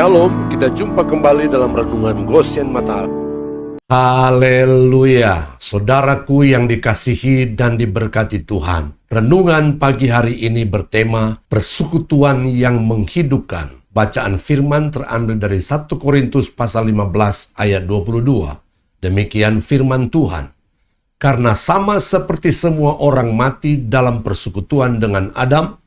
Shalom, kita jumpa kembali dalam Renungan Goshen Mata. Haleluya, saudaraku yang dikasihi dan diberkati Tuhan. Renungan pagi hari ini bertema persekutuan yang menghidupkan. Bacaan firman terambil dari 1 Korintus pasal 15 ayat 22. Demikian firman Tuhan. Karena sama seperti semua orang mati dalam persekutuan dengan Adam,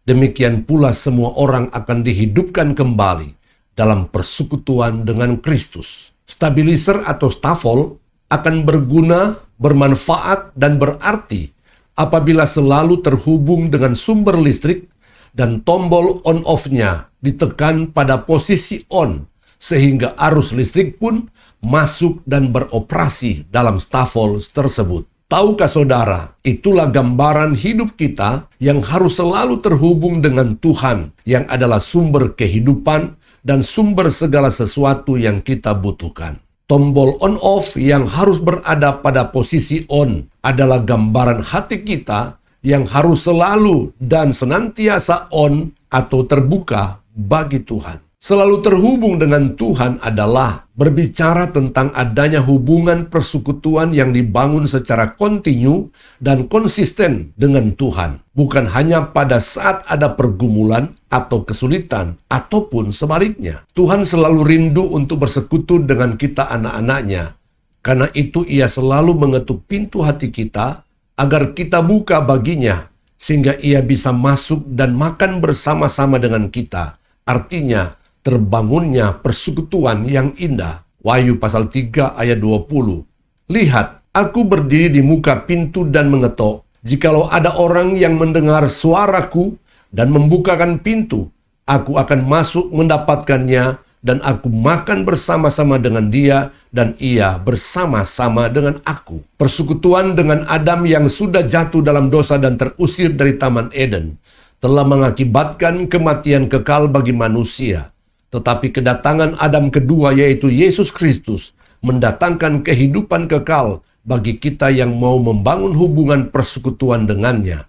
demikian pula semua orang akan dihidupkan kembali dalam persekutuan dengan Kristus. Stabilizer atau stafol akan berguna, bermanfaat, dan berarti apabila selalu terhubung dengan sumber listrik dan tombol on-off-nya ditekan pada posisi on, sehingga arus listrik pun masuk dan beroperasi dalam stafol tersebut. Tahukah saudara, itulah gambaran hidup kita yang harus selalu terhubung dengan Tuhan yang adalah sumber kehidupan dan sumber segala sesuatu yang kita butuhkan. Tombol on-off yang harus berada pada posisi on adalah gambaran hati kita yang harus selalu dan senantiasa on atau terbuka bagi Tuhan. Selalu terhubung dengan Tuhan adalah berbicara tentang adanya hubungan persekutuan yang dibangun secara kontinu dan konsisten dengan Tuhan. Bukan hanya pada saat ada pergumulan atau kesulitan, ataupun sebaliknya. Tuhan selalu rindu untuk bersekutu dengan kita anak-anaknya. Karena itu ia selalu mengetuk pintu hati kita agar kita buka baginya, sehingga ia bisa masuk dan makan bersama-sama dengan kita. Artinya, terbangunnya persekutuan yang indah. Wahyu pasal 3 ayat 20. Lihat, aku berdiri di muka pintu dan mengetok. Jikalau ada orang yang mendengar suaraku dan membukakan pintu, aku akan masuk mendapatkannya dan aku makan bersama-sama dengan dia dan ia bersama-sama dengan aku. Persekutuan dengan Adam yang sudah jatuh dalam dosa dan terusir dari Taman Eden telah mengakibatkan kematian kekal bagi manusia. Tetapi kedatangan Adam kedua, yaitu Yesus Kristus, mendatangkan kehidupan kekal bagi kita yang mau membangun hubungan persekutuan dengannya.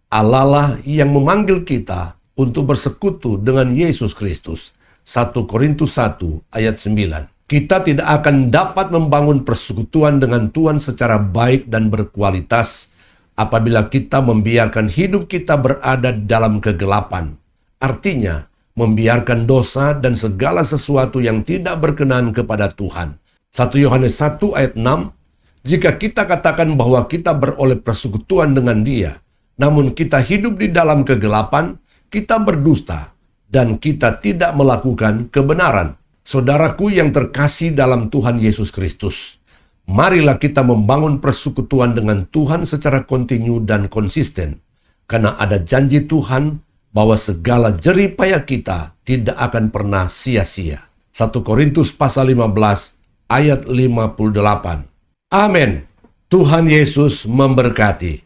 Allah lah yang memanggil kita untuk bersekutu dengan Yesus Kristus. 1 Korintus 1 ayat 9. Kita tidak akan dapat membangun persekutuan dengan Tuhan secara baik dan berkualitas apabila kita membiarkan hidup kita berada dalam kegelapan. Artinya, membiarkan dosa dan segala sesuatu yang tidak berkenan kepada Tuhan. 1 Yohanes 1 ayat 6, jika kita katakan bahwa kita beroleh persekutuan dengan Dia, namun kita hidup di dalam kegelapan, kita berdusta dan kita tidak melakukan kebenaran. Saudaraku yang terkasih dalam Tuhan Yesus Kristus, marilah kita membangun persekutuan dengan Tuhan secara kontinu dan konsisten, karena ada janji Tuhan bahwa segala jerih payah kita tidak akan pernah sia-sia. 1 Korintus pasal 15 ayat 58. Amin. Tuhan Yesus memberkati.